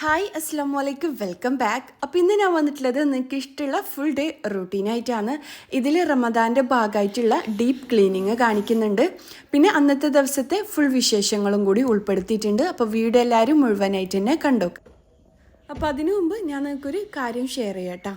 Hi അസ്സാം വലൈക്കും welcome back. അപ്പോൾ ഇന്ന് ഞാൻ വന്നിട്ടുള്ളത് നിങ്ങൾക്ക് ഇഷ്ടമുള്ള ഫുൾ ഡേ റൂട്ടീനായിട്ടാണ്. ഇതിൽ റമദാൻ്റെ ഭാഗമായിട്ടുള്ള ഡീപ്പ് ക്ലീനിങ് കാണിക്കുന്നുണ്ട്. പിന്നെ അന്നത്തെ ദിവസത്തെ ഫുൾ വിശേഷങ്ങളും കൂടി ഉൾപ്പെടുത്തിയിട്ടുണ്ട്. അപ്പോൾ വീഡിയോ എല്ലാവരും മുഴുവനായിട്ട് തന്നെ കണ്ടോക്ക്. അപ്പോൾ അതിനു മുമ്പ് ഞാൻ നിങ്ങൾക്കൊരു കാര്യം ഷെയർ ചെയ്യാം കേട്ടോ.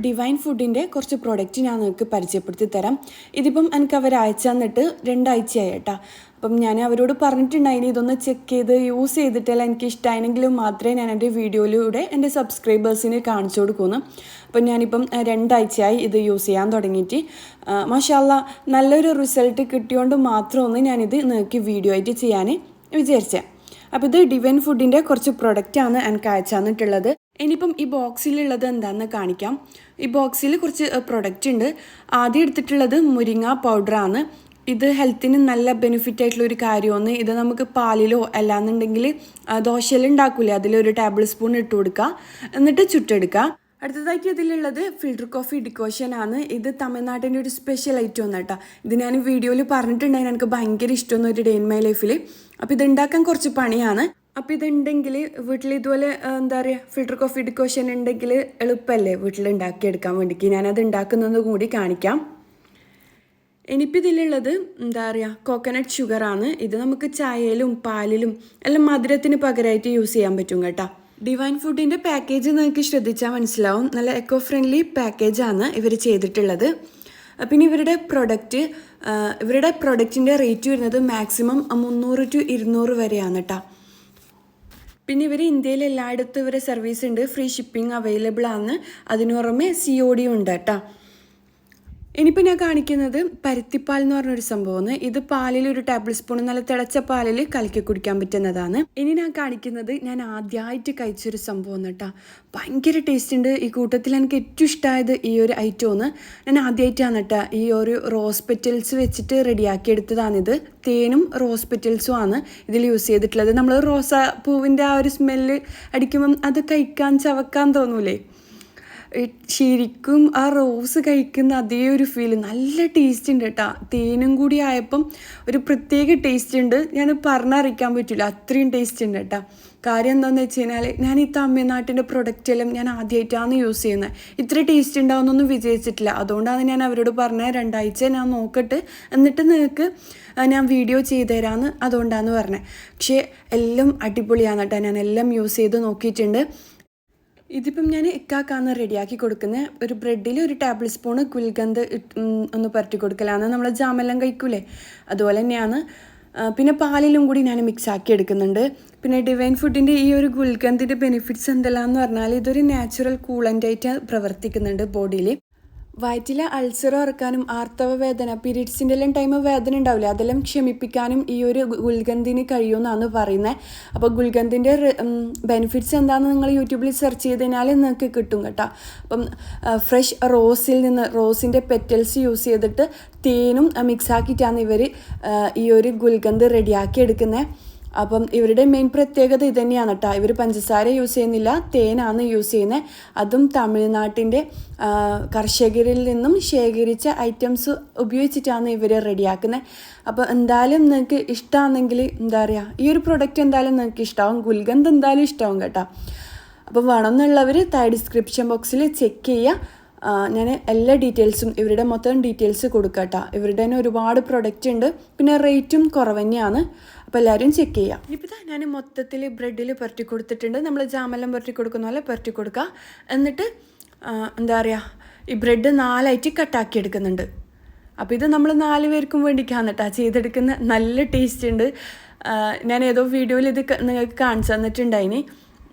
ഡിവൈൻ ഫുഡിൻ്റെ കുറച്ച് പ്രോഡക്റ്റ് ഞാൻ നിങ്ങൾക്ക് പരിചയപ്പെടുത്തി തരാം. ഇതിപ്പം എനിക്ക് അവർ അയച്ചു തന്നിട്ട് 2 ആഴ്ചയായി കേട്ടോ. അപ്പം ഞാൻ അവരോട് പറഞ്ഞിട്ടുണ്ടായിന് ഇതൊന്ന് ചെക്ക് ചെയ്ത് യൂസ് ചെയ്തിട്ടല്ല എനിക്ക് ഇഷ്ടമായെങ്കിലും മാത്രമേ ഞാൻ എൻ്റെ വീഡിയോയിലൂടെ എൻ്റെ സബ്സ്ക്രൈബേഴ്സിന് കാണിച്ചു കൊടുക്കുന്നു. അപ്പം ഞാനിപ്പം 2 ആഴ്ചയായി ഇത് യൂസ് ചെയ്യാൻ തുടങ്ങിയിട്ട് മാഷാല്ലാ നല്ലൊരു റിസൾട്ട് കിട്ടിയോണ്ട് മാത്രമൊന്ന് ഞാനിത് നിങ്ങൾക്ക് വീഡിയോ ആയിട്ട് ചെയ്യാൻ വിചാരിച്ചത്. അപ്പോൾ ഇത് ഡിവൈൻ ഫുഡിൻ്റെ കുറച്ച് പ്രൊഡക്റ്റാണ് എനിക്ക് അയച്ചു തന്നിട്ടുള്ളത്. ഇനിയിപ്പം ഈ ബോക്സിലുള്ളത് എന്താണെന്ന് കാണിക്കാം. ഈ ബോക്സിൽ കുറച്ച് പ്രൊഡക്റ്റ് ഉണ്ട്. ആദ്യം എടുത്തിട്ടുള്ളത് മുരിങ്ങ പൗഡറാണ്. ഇത് ഹെൽത്തിന് നല്ല ബെനിഫിറ്റ് ആയിട്ടുള്ളൊരു കാര്യമാണ്. ഇത് നമുക്ക് പാലിലോ അല്ലാന്നുണ്ടെങ്കിൽ ദോശയിലുണ്ടാക്കൂലേ അതിലൊരു ടേബിൾ സ്പൂൺ ഇട്ട് കൊടുക്കുക, എന്നിട്ട് ചുട്ടെടുക്കുക. അടുത്തതായിട്ട് ഇതിലുള്ളത് ഫിൽറ്റർ കോഫി ഡിക്കോഷനാണ്. ഇത് തമിഴ്നാട്ടിൻ്റെ ഒരു സ്പെഷ്യൽ ഐറ്റം ആണ് കേട്ടോ. ഇത് ഞാൻ വീഡിയോയിൽ പറഞ്ഞിട്ടുണ്ടായിരുന്നു, എനിക്ക് ഭയങ്കര ഇഷ്ടമാണ് ഒരു ഡേ ഇൻ മൈ ലൈഫിൽ. അപ്പോൾ ഇത് ഉണ്ടാക്കാൻ കുറച്ച് പണിയാണ്. അപ്പോൾ ഇതുണ്ടെങ്കിൽ വീട്ടിൽ ഇതുപോലെ എന്താ പറയുക ഫിൽറ്റർ കോഫി ഡിക്കോഷൻ ഉണ്ടെങ്കിൽ എളുപ്പമല്ലേ വീട്ടിൽ ഉണ്ടാക്കിയെടുക്കാൻ വേണ്ടിക്ക്. ഞാനത് ഉണ്ടാക്കുന്നത് കൂടി കാണിക്കാം. ഇനിയിപ്പോൾ ഇതിലുള്ളത് എന്താ പറയുക കോക്കനട്ട് ഷുഗറാണ്. ഇത് നമുക്ക് ചായയിലും പാലിലും എല്ലാം മധുരത്തിന് പകരമായിട്ട് യൂസ് ചെയ്യാൻ പറ്റും കേട്ടോ. ഡിവൈൻ ഫുഡിൻ്റെ പാക്കേജ് നിങ്ങൾക്ക് ശ്രദ്ധിച്ചാൽ മനസ്സിലാവും. നല്ല എക്കോ ഫ്രണ്ട്ലി പാക്കേജാണ് ഇവർ ചെയ്തിട്ടുള്ളത്. പിന്നെ ഇവരുടെ പ്രൊഡക്റ്റിൻ്റെ റേറ്റ് വരുന്നത് മാക്സിമം 300 to 200 വരെയാണ് കേട്ടോ. പിന്നെ ഇവർ ഇന്ത്യയിൽ എല്ലായിടത്തും ഇവരെ സർവീസ് ഉണ്ട്, ഫ്രീ ഷിപ്പിംഗ് അവൈലബിൾ ആണ്. അതിനു പുറമെ COD ഉണ്ട് കേട്ടോ. ഇനിയിപ്പോൾ ഞാൻ കാണിക്കുന്നത് പരുത്തിപ്പാൽ എന്ന് പറഞ്ഞൊരു സംഭവമാണ്. ഇത് പാലിൽ ഒരു ടേബിൾ സ്പൂൺ നല്ല തിളച്ച പാലിൽ കലക്കി കുടിക്കാൻ പറ്റുന്നതാണ്. ഇനി ഞാൻ കാണിക്കുന്നത് ഞാൻ ആദ്യമായിട്ട് കഴിച്ചൊരു സംഭവം കേട്ടോ. ഭയങ്കര ടേസ്റ്റ് ഉണ്ട്. ഈ കൂട്ടത്തിൽ എനിക്ക് ഏറ്റവും ഇഷ്ടമായത് ഈ ഒരു ഐറ്റമാണ്. ഞാൻ ആദ്യമായിട്ടാണ് കേട്ടോ ഈ ഒരു റോസ് പെറ്റൽസ് വെച്ചിട്ട് റെഡിയാക്കി എടുത്തതാണിത്. തേനും റോസ് പെറ്റൽസും ആണ് ഇതിൽ യൂസ് ചെയ്തിട്ടുള്ളത്. നമ്മൾ റോസാ പൂവിൻ്റെ ആ ഒരു സ്മെല്ല് അടിക്കുമ്പം അത് ചവക്കാൻ തോന്നൂലേ, ശരിക്കും ആ റോസ് കഴിക്കുന്ന അതേ ഒരു ഫീല്. നല്ല ടേസ്റ്റ് ഉണ്ട് കേട്ടോ. തേനും കൂടി ആയപ്പം ഒരു പ്രത്യേക ടേസ്റ്റ് ഉണ്ട്. ഞാൻ പറഞ്ഞറിയിക്കാൻ പറ്റില്ല, അത്രയും ടേസ്റ്റ് ഉണ്ട് കേട്ടോ. കാര്യം എന്താണെന്ന് വെച്ച് കഴിഞ്ഞാൽ ഞാൻ ഈ തമിഴ്നാട്ടിൻ്റെ പ്രൊഡക്റ്റ് എല്ലാം ഞാൻ ആദ്യമായിട്ടാണ് യൂസ് ചെയ്യുന്നത്. ഇത്ര ടേസ്റ്റ് ഉണ്ടാവുന്നൊന്നും വിചാരിച്ചിട്ടില്ല. അതുകൊണ്ടാണ് ഞാൻ അവരോട് പറഞ്ഞത് 2 ആഴ്ച ഞാൻ നോക്കട്ടെ, എന്നിട്ട് നിങ്ങൾക്ക് ഞാൻ വീഡിയോ ചെയ്തു തരാമെന്ന്. അതുകൊണ്ടാണ് പറഞ്ഞത്. പക്ഷേ എല്ലാം അടിപൊളിയാണ് കേട്ടോ. ഞാൻ എല്ലാം യൂസ് ചെയ്ത് നോക്കിയിട്ടുണ്ട്. ഇതിപ്പം ഞാൻ ഇക്കാക്കാണ് റെഡിയാക്കി കൊടുക്കുന്നത്. ഒരു ബ്രെഡിൽ ഒരു ടേബിൾ സ്പൂണ് ഗുൽഗന്ത് ഒന്ന് പരട്ടി കൊടുക്കലാണ്. നമ്മൾ ജാമെല്ലാം കഴിക്കൂലേ അതുപോലെ തന്നെയാണ്. പിന്നെ പാലിലും കൂടി ഞാൻ മിക്സ് ആക്കി എടുക്കുന്നുണ്ട്. പിന്നെ ഡിവൈൻ ഫുഡിൻ്റെ ഈ ഒരു ഗുൽഗന്തിൻ്റെ ബെനിഫിറ്റ്സ് എന്തെല്ലാമെന്ന് പറഞ്ഞാൽ ഇതൊരു നാച്ചുറൽ കൂളൻ്റായിട്ട് പ്രവർത്തിക്കുന്നുണ്ട് ബോഡിയിൽ. വയറ്റിലെ അൾസറോ ഇറക്കാനും ആർത്തവ വേദന പീരീഡ്സിൻ്റെ എല്ലാം ടൈം വേദന ഉണ്ടാവില്ല അതെല്ലാം ക്ഷമിപ്പിക്കാനും ഈ ഒരു ഗുൽഗന്തിന് കഴിയുമെന്നാണ് പറയുന്നത്. അപ്പോൾ ഗുൽഗന്തിൻ്റെ ബെനിഫിറ്റ്സ് എന്താണെന്ന് നിങ്ങൾ യൂട്യൂബിൽ സെർച്ച് ചെയ്തതിനാൽ നിങ്ങൾക്ക് കിട്ടും കേട്ടോ. അപ്പം ഫ്രഷ് റോസിൻ്റെ പെറ്റൽസ് യൂസ് ചെയ്തിട്ട് തേനും മിക്സാക്കിയിട്ടാണ് ഇവർ ഈ ഒരു ഗുൽഗന്ത് റെഡിയാക്കി എടുക്കുന്നത്. അപ്പം ഇവരുടെ മെയിൻ പ്രത്യേകത ഇത് തന്നെയാണ് കേട്ടോ. ഇവർ പഞ്ചസാര യൂസ് ചെയ്യുന്നില്ല, തേനാണ് യൂസ് ചെയ്യുന്നത്. അതും തമിഴ്നാട്ടിൻ്റെ കർഷകരിൽ നിന്നും ശേഖരിച്ച ഐറ്റംസ് ഉപയോഗിച്ചിട്ടാണ് ഇവർ റെഡിയാക്കുന്നത്. അപ്പോൾ എന്തായാലും നിങ്ങൾക്ക് ഇഷ്ടമാണെങ്കിൽ എന്താ പറയുക ഈ ഒരു പ്രൊഡക്റ്റ് എന്തായാലും നിങ്ങൾക്ക് ഇഷ്ടമാവും. ഗുൽഗന്ത് എന്തായാലും ഇഷ്ടമാവും കേട്ടോ. അപ്പോൾ വേണമെന്നുള്ളവർ താഴെ ഡിസ്ക്രിപ്ഷൻ ബോക്സിൽ ചെക്ക് ചെയ്യുക. ഞാൻ എല്ലാ ഡീറ്റെയിൽസും ഇവരുടെ മൊത്തം ഡീറ്റെയിൽസ് കൊടുക്കാം കേട്ടോ. ഇവരുടെ തന്നെ ഒരുപാട് പ്രൊഡക്റ്റ് ഉണ്ട്. പിന്നെ റേറ്റും കുറവ് തന്നെയാണ്. അപ്പോൾ എല്ലാവരും ചെക്ക് ചെയ്യാം. ഇപ്പോൾ ഞാൻ മൊത്തത്തിൽ ബ്രെഡിൽ പുരട്ടി കൊടുത്തിട്ടുണ്ട്. നമ്മൾ ജാമെല്ലാം പുരട്ടി കൊടുക്കുന്ന പോലെ പുരട്ടി കൊടുക്കുക. എന്നിട്ട് എന്താ പറയുക ഈ ബ്രെഡ് 4 ആയിട്ട് കട്ടാക്കി എടുക്കുന്നുണ്ട്. അപ്പോൾ ഇത് നമ്മൾ 4 പേർക്കും വേണ്ടിയിട്ടാണ് കേട്ടോ ചെയ്തെടുക്കുന്നത്. നല്ല ടേസ്റ്റ് ഉണ്ട്. ഞാൻ ഏതോ വീഡിയോയിൽ ഇത് നിങ്ങൾക്ക് കാണിച്ചു തന്നിട്ടുണ്ടായിനി.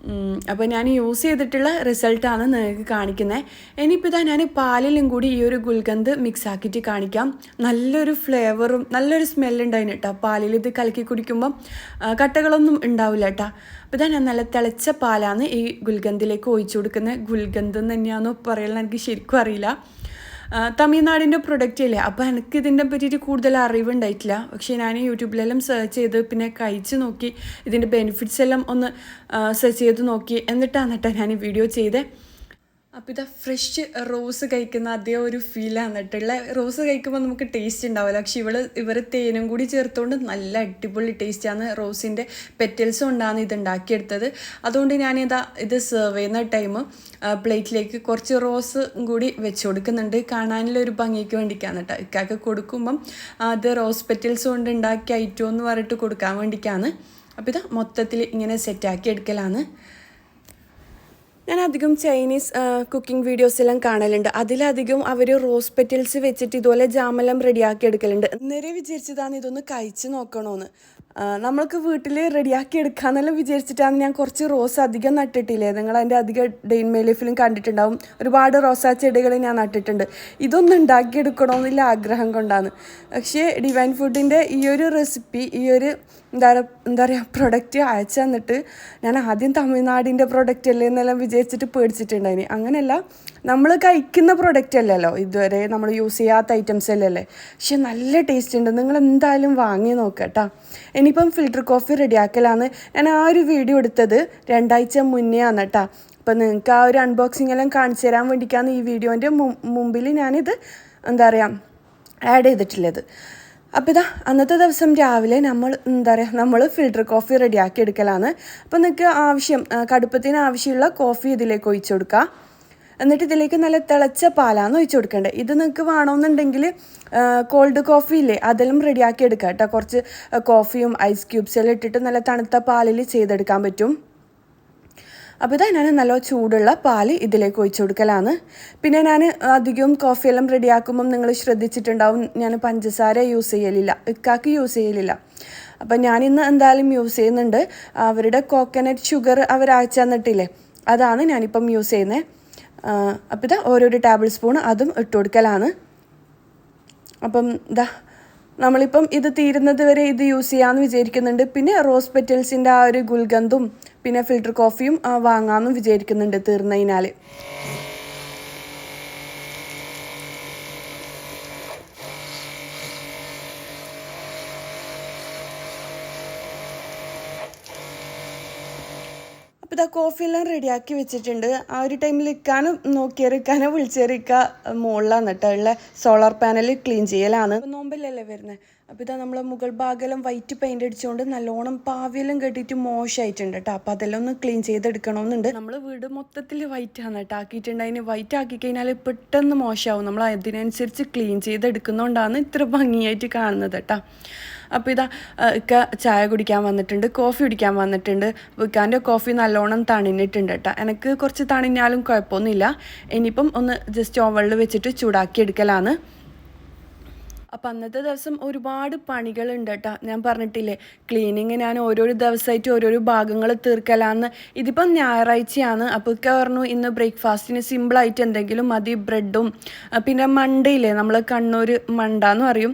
അപ്പോൾ ഞാൻ യൂസ് ചെയ്തിട്ടുള്ള റിസൾട്ടാണ് നിങ്ങൾക്ക് കാണിക്കുന്നത്. ഇനിയിപ്പോൾ ഞാൻ പാലിലും കൂടി ഈ ഒരു ഗുൽഗന്ത് മിക്സ് ആക്കിയിട്ട് കാണിക്കാം. നല്ലൊരു ഫ്ലേവറും നല്ലൊരു സ്മെല്ലുണ്ടായിന് കേട്ടോ. പാലിൽ ഇത് കലക്കി കുടിക്കുമ്പം കട്ടകളൊന്നും ഉണ്ടാവില്ല കേട്ടോ. അപ്പോൾ ഞാൻ നല്ല തിളച്ച പാലാണ് ഈ ഗുൽഗന്തിലേക്ക് ഒഴിച്ചു കൊടുക്കുന്നത്. ഗുൽഗന്ത് തന്നെയാണെന്ന് പറയുന്നത് എനിക്ക് ശരിക്കും അറിയില്ല. തമിഴ്നാടിൻ്റെ പ്രൊഡക്റ്റ് അല്ലേ, അപ്പോൾ എനിക്ക് ഇതിനെ പറ്റിയിട്ട് കൂടുതൽ അറിവുണ്ടായിട്ടില്ല. പക്ഷേ ഞാൻ യൂട്യൂബിലെല്ലാം സെർച്ച് ചെയ്ത് പിന്നെ കഴിച്ച് നോക്കി, ഇതിൻ്റെ ബെനിഫിറ്റ്സ് എല്ലാം ഒന്ന് സെർച്ച് ചെയ്ത് നോക്കി, എന്നിട്ടാണ് കേട്ടോ ഞാൻ വീഡിയോ ചെയ്തത്. അപ്പോൾ ഇതാ ഫ്രഷ് റോസ് കഴിക്കുന്ന അതേ ഒരു ഫീലാണ് കേട്ടുള്ള റോസ് കഴിക്കുമ്പോൾ നമുക്ക് ടേസ്റ്റ് ഉണ്ടാവില്ല, പക്ഷെ ഇവർ തേനും കൂടി ചേർത്തുകൊണ്ട് നല്ല അടിപൊളി ടേസ്റ്റാണ്. റോസിൻ്റെ പെറ്റൽസ് കൊണ്ടാണ് ഇത് ഉണ്ടാക്കിയെടുത്തത്. അതുകൊണ്ട് ഞാനിതാ ഇത് സെർവ് ചെയ്യുന്ന ടൈം പ്ലേറ്റിലേക്ക് കുറച്ച് റോസ് കൂടി വെച്ച് കൊടുക്കുന്നുണ്ട്, കാണാനുള്ളൊരു ഭംഗിക്ക് വേണ്ടിയിട്ടാണ് കേട്ടോ. ഇക്കാക്ക് കൊടുക്കുമ്പം അത് റോസ് പെറ്റൽസ് കൊണ്ട് ഉണ്ടാക്കിയ ഐറ്റം എന്ന് പറഞ്ഞിട്ട് കൊടുക്കാൻ വേണ്ടിയിട്ടാണ്. അപ്പോൾ ഇതാ മൊത്തത്തിൽ ഇങ്ങനെ സെറ്റാക്കി എടുക്കലാണ്. ഞാൻ അധികം ചൈനീസ് കുക്കിംഗ് വീഡിയോസ് എല്ലാം കാണലുണ്ട്. അതിലധികം അവർ റോസ് പെറ്റൽസ് വെച്ചിട്ട് ഇതുപോലെ ജാമെല്ലാം റെഡിയാക്കി എടുക്കലുണ്ട്. നേരെ വിചാരിച്ചതാണ് ഇതൊന്ന് കഴിച്ച് നോക്കണമെന്ന്. നമ്മൾക്ക് വീട്ടിൽ റെഡിയാക്കി എടുക്കാമെന്നെല്ലാം വിചാരിച്ചിട്ടാണ് ഞാൻ കുറച്ച് റോസ് അധികം നട്ടിട്ടില്ലേ, നിങ്ങൾ അതിൻ്റെ അധികം ഡെയിൻ മേ ലൈഫിലും കണ്ടിട്ടുണ്ടാവും. ഒരുപാട് റോസാ ചെടികൾ ഞാൻ നട്ടിട്ടുണ്ട്. ഇതൊന്നും ഉണ്ടാക്കിയെടുക്കണമെന്നില്ല ആഗ്രഹം കൊണ്ടാണ്. പക്ഷേ ഡിവൈൻ ഫുഡിൻ്റെ ഈ ഒരു റെസിപ്പി, ഈ ഒരു എന്താ പറയുക പ്രൊഡക്റ്റ് അയച്ചു തന്നിട്ട് ഞാൻ ആദ്യം തമിഴ്നാടിൻ്റെ പ്രൊഡക്റ്റ് അല്ലേ എന്നെല്ലാം വിചാരിച്ചിട്ട് പേടിച്ചിട്ടുണ്ടായിന്. അങ്ങനെയല്ല, നമ്മൾ കഴിക്കുന്ന പ്രൊഡക്റ്റ് അല്ലല്ലോ, ഇതുവരെ നമ്മൾ യൂസ് ചെയ്യാത്ത ഐറ്റംസ് അല്ലല്ലേ. പക്ഷെ നല്ല ടേസ്റ്റ് ഉണ്ട്, നിങ്ങൾ എന്തായാലും വാങ്ങി നോക്കുക കേട്ടോ. ഇനിയിപ്പം ഫിൽറ്റർ കോഫി റെഡിയാക്കലാണ്. ഞാൻ ആ ഒരു വീഡിയോ എടുത്തത് 2 ആഴ്ച മുന്നേ ആണ് കേട്ടോ. അപ്പം നിങ്ങൾക്ക് ആ ഒരു അൺബോക്സിംഗ് എല്ലാം കാണിച്ചു തരാൻ വേണ്ടിയിട്ടാണ് ഈ വീഡിയോൻ്റെ മുമ്പിൽ ഞാനിത് എന്താ പറയുക ആഡ് ചെയ്തിട്ടുള്ളത്. അപ്പോൾ ഇതാ അന്നത്തെ ദിവസം രാവിലെ നമ്മൾ ഫിൽറ്റർ കോഫി റെഡിയാക്കി എടുക്കലാണ്. അപ്പോൾ നിങ്ങൾക്ക് കടുപ്പത്തിന് ആവശ്യമുള്ള കോഫി ഇതിലേക്ക് ഒഴിച്ചു കൊടുക്കുക. എന്നിട്ട് ഇതിലേക്ക് നല്ല തിളച്ച പാലാണ് ഒഴിച്ചു കൊടുക്കേണ്ടത്. ഇത് നിങ്ങൾക്ക് വേണമെന്നുണ്ടെങ്കിൽ കോൾഡ് കോഫി ഇല്ലേ അതെല്ലാം റെഡിയാക്കി എടുക്കുക കേട്ടോ. കുറച്ച് കോഫിയും ഐസ് ക്യൂബ്സ് എല്ലാം ഇട്ടിട്ട് നല്ല തണുത്ത പാലിൽ ചെയ്തെടുക്കാൻ പറ്റും. അപ്പോൾ ഇതാ ഞാൻ നല്ല ചൂടുള്ള പാല് ഇതിലേക്ക് ഒഴിച്ചു കൊടുക്കലാണ്. പിന്നെ ഞാൻ അധികവും കോഫിയെല്ലാം റെഡിയാക്കുമ്പം നിങ്ങൾ ശ്രദ്ധിച്ചിട്ടുണ്ടാവും, ഞാൻ പഞ്ചസാര യൂസ് ചെയ്യലില്ല, ഇക്കാക്ക് യൂസ് ചെയ്യലില്ല. അപ്പം ഞാനിന്ന് എന്തായാലും യൂസ് ചെയ്യുന്നുണ്ട്. അവരുടെ കോക്കനട്ട് ഷുഗർ അവർ അയച്ചു തന്നിട്ടില്ലേ, അതാണ് ഞാനിപ്പം യൂസ് ചെയ്യുന്നത്. അപ്പോൾ ഇതാ ഓരോരോ ടേബിൾ സ്പൂൺ അതും ഇട്ട് കൊടുക്കലാണ്. അപ്പം ഇതാ നമ്മളിപ്പം ഇത് തീരുന്നത് വരെ ഇത് യൂസ് ചെയ്യാമെന്ന് വിചാരിക്കുന്നുണ്ട്. പിന്നെ റോസ് പെറ്റൽസിൻ്റെ ആ ഒരു ഗുൽഗന്ധും പിന്നെ ഫിൽറ്റർ കോഫിയും വാങ്ങാമെന്നും വിചാരിക്കുന്നുണ്ട് തീർന്നു കഴിഞ്ഞാൽ. അപ്പോൾ ഇതാ കോഫിയെല്ലാം റെഡിയാക്കി വെച്ചിട്ടുണ്ട്. ആ ഒരു ടൈമിൽ ഇക്കാനെ വിളിച്ചേറിക്ക മുകളിലാണ് കേട്ടോ ഉള്ള സോളാർ പാനൽ ക്ലീൻ ചെയ്യലാണ്. നോമ്പല്ലല്ലേ വരുന്നത്. അപ്പോൾ ഇതാ നമ്മൾ മുകൾ ഭാഗമെല്ലാം വൈറ്റ് പെയിൻ്റ് അടിച്ചുകൊണ്ട് നല്ലോണം പാവിയെല്ലാം കെട്ടിയിട്ട് മോശമായിട്ടുണ്ട് കേട്ടോ. അപ്പോൾ അതെല്ലാം ഒന്ന് ക്ലീൻ ചെയ്തെടുക്കണമെന്നുണ്ട്. നമ്മൾ വീട് മൊത്തത്തിൽ വൈറ്റാണ് കേട്ടോ ആക്കിയിട്ടുണ്ട്. അതിന് വൈറ്റ് ആക്കി കഴിഞ്ഞാൽ പെട്ടെന്ന് മോശമാവും. നമ്മൾ അതിനനുസരിച്ച് ക്ലീൻ ചെയ്തെടുക്കുന്നതുകൊണ്ടാണ് ഇത്ര ഭംഗിയായിട്ട് കാണുന്നത് കേട്ടോ. അപ്പോൾ ഇതാ ഇക്ക ചായ കുടിക്കാൻ വന്നിട്ടുണ്ട്, കോഫി കുടിക്കാൻ വന്നിട്ടുണ്ട്. അപ്പോൾ ഇക്കാൻ്റെ കോഫി നല്ലോണം തണിഞ്ഞിട്ടുണ്ട് കേട്ടോ. എനിക്ക് കുറച്ച് തണിഞ്ഞാലും കുഴപ്പമൊന്നുമില്ല. ഇനിയിപ്പം ഒന്ന് ജസ്റ്റ് ഓവനിൽ വെച്ചിട്ട് ചൂടാക്കി എടുക്കലാണ്. അപ്പം അന്നത്തെ ദിവസം ഒരുപാട് പണികളുണ്ട് കേട്ടോ. ഞാൻ പറഞ്ഞിട്ടില്ലേ ക്ലീനിങ് ഞാൻ ഓരോരോ ദിവസമായിട്ട് ഓരോരോ ഭാഗങ്ങൾ തീർക്കലാന്ന്. ഇതിപ്പം ഞായറാഴ്ചയാണ്. അപ്പോൾ ഒക്കെ പറഞ്ഞു ഇന്ന് ബ്രേക്ക്ഫാസ്റ്റിന് സിമ്പിളായിട്ട് എന്തെങ്കിലും മതി, ബ്രെഡും പിന്നെ മണ്ടയില്ലേ, നമ്മൾ കണ്ണൂർ മണ്ട എന്ന് പറയും,